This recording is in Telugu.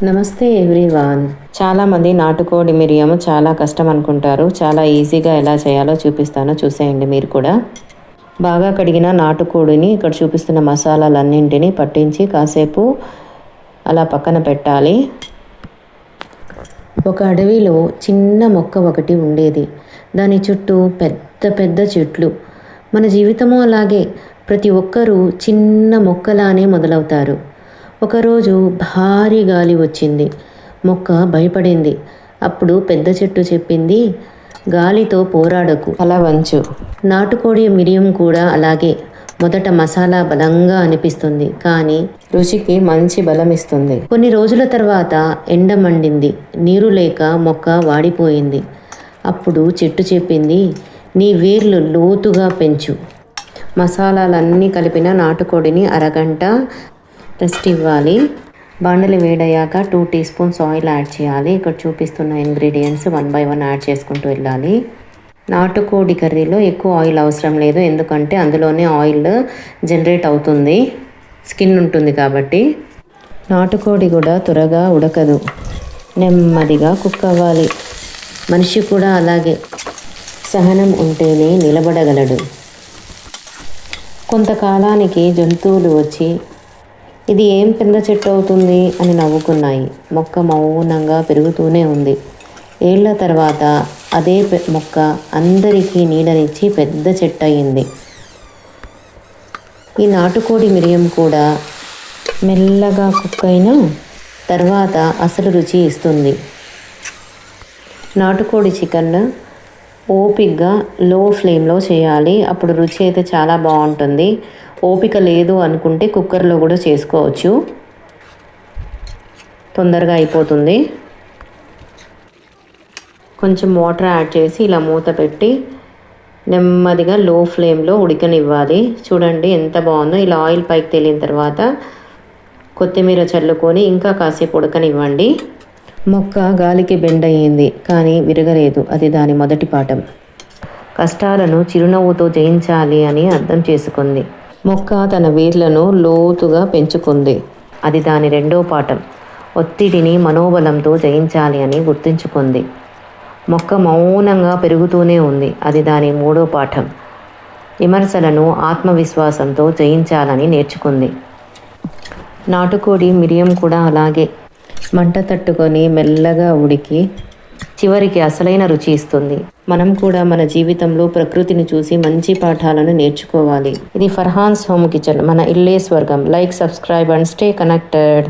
నమస్తే ఎవ్రీవాన్. చాలామంది నాటుకోడి మిరియం చాలా కష్టం అనుకుంటారు. చాలా ఈజీగా ఎలా చేయాలో చూపిస్తాను, చూసేయండి మీరు కూడా. బాగా కడిగిన నాటుకోడిని ఇక్కడ చూపిస్తున్న మసాలాలన్నింటినీ పట్టించి కాసేపు అలా పక్కన పెట్టాలి. ఒక అడవిలో చిన్న మొక్క ఒకటి ఉండేది. దాని చుట్టూ పెద్ద పెద్ద చెట్లు. మన జీవితము అలాగే, ప్రతి ఒక్కరూ చిన్న మొక్కలానే మొదలవుతారు. ఒకరోజు భారీ గాలి వచ్చింది. మొక్క భయపడింది. అప్పుడు పెద్ద చెట్టు చెప్పింది, గాలితో పోరాడకు, అలా వంచు. నాటుకోడి మిరియం కూడా అలాగే. మొదట మసాలా బలంగా అనిపిస్తుంది, కానీ రుచికి మంచి బలం ఇస్తుంది. కొన్ని రోజుల తర్వాత ఎండ మండింది. నీరు లేక మొక్క వాడిపోయింది. అప్పుడు చెట్టు చెప్పింది, నీ వేర్లు లోతుగా పెంచు. మసాలాలన్నీ కలిపిన నాటుకోడిని అరగంట రెస్ట్ ఇవ్వాలి. బాండలి వేడయ్యాక 2 టీ స్పూన్స్ ఆయిల్ యాడ్ చేయాలి. ఇక్కడ చూపిస్తున్న ఇంగ్రీడియంట్స్ 1 by 1 యాడ్ చేసుకుంటూ వెళ్ళాలి. నాటుకోడి కర్రీలో ఎక్కువ ఆయిల్ అవసరం లేదు, ఎందుకంటే అందులోనే ఆయిల్ జనరేట్ అవుతుంది, స్కిన్ ఉంటుంది కాబట్టి. నాటుకోడి కూడా త్వరగా ఉడకదు, నెమ్మదిగా కుక్ అవ్వాలి. మనిషి కూడా అలాగే, సహనం ఉంటేనే నిలబడగలడు. కొంతకాలానికి జంతువులు వచ్చి ఇది ఏం పెద్ద చెట్టు అవుతుంది అని నవ్వుకున్నాయి. మొక్క మౌనంగా పెరుగుతూనే ఉంది. ఏళ్ల తర్వాత అదే మొక్క అందరికీ నీడనిచ్చి పెద్ద చెట్టు అయింది. ఈ నాటుకోడి మిరియం కూడా మెల్లగా కుక్ అయిన తర్వాత అసలు రుచి ఇస్తుంది. నాటుకోడి చికెన్ ఓపికగా లో ఫ్లేమ్లో చేయాలి, అప్పుడు రుచి అయితే చాలా బాగుంటుంది. ఓపిక లేదు అనుకుంటే కుక్కర్లో కూడా చేసుకోవచ్చు, తొందరగా అయిపోతుంది. కొంచెం వాటర్ యాడ్ చేసి ఇలా మూత పెట్టి నెమ్మదిగా లో ఫ్లేమ్లో ఉడకనివ్వాలి. చూడండి ఎంత బాగుందో. ఇలా ఆయిల్ పైకి తేలిన తర్వాత కొత్తిమీర చల్లుకొని ఇంకా కాసేపు ఉడకనివ్వండి. మొక్క గాలికి బెండ్ అయ్యింది, కానీ విరగలేదు. అది దాని మొదటి పాఠం. కష్టాలను చిరునవ్వుతో జయించాలి అని అర్థం చేసుకుంది. మొక్క తన వేర్లను లోతుగా పెంచుకుంది. అది దాని రెండో పాఠం. ఒత్తిడిని మనోబలంతో జయించాలి అని గుర్తుంచుకుంది. మొక్క మౌనంగా పెరుగుతూనే ఉంది. అది దాని మూడో పాఠం. విమర్శలను ఆత్మవిశ్వాసంతో జయించాలని నేర్చుకుంది. నాటుకోడి మిరియం కూడా అలాగే. మంట తట్టుకొని మెల్లగా ఉడికి చివరికి అసలైన రుచి ఇస్తుంది. మనం కూడా మన జీవితంలో ప్రకృతిని చూసి మంచి పాఠాలను నేర్చుకోవాలి. ఇది ఫర్హాన్స్ హోమ్ కిచెన్, మన ఇల్లే స్వర్గం. Like, subscribe and stay connected.